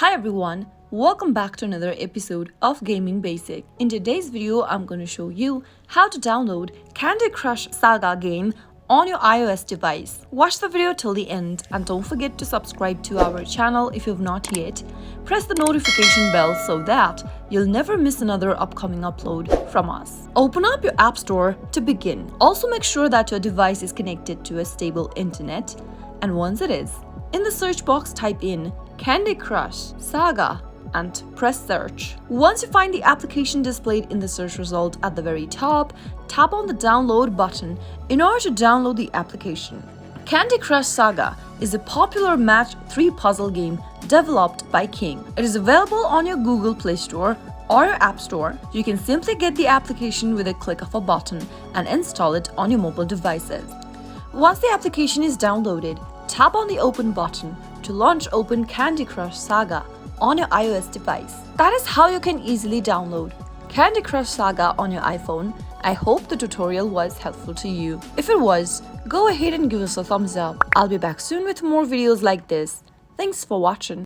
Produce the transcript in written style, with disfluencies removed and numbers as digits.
Hi everyone, welcome back to another episode of Gaming Basic. In today's video, I'm going to show you how to download Candy Crush Saga game on your iOS device. Watch the video till the end and don't forget to subscribe to our channel if you've not yet. Press the notification bell so that you'll never miss another upcoming upload from us. Open up your App Store to begin. Also make sure that your device is connected to a stable internet, and once it is, in the search box type in Candy Crush Saga and press search. Once you find the application displayed in the search result at the very top, tap on the download button in order to download the application. Candy Crush Saga is a popular match 3 puzzle game developed by King. It is available on your Google Play Store or your App Store. You can simply get the application with a click of a button and install it on your mobile devices. Once the application is downloaded, tap on the Open button to launch open Candy Crush Saga on your iOS device. That is how you can easily download Candy Crush Saga on your iPhone. I hope the tutorial was helpful to you. If it was, go ahead and give us a thumbs up. I'll be back soon with more videos like this. Thanks for watching.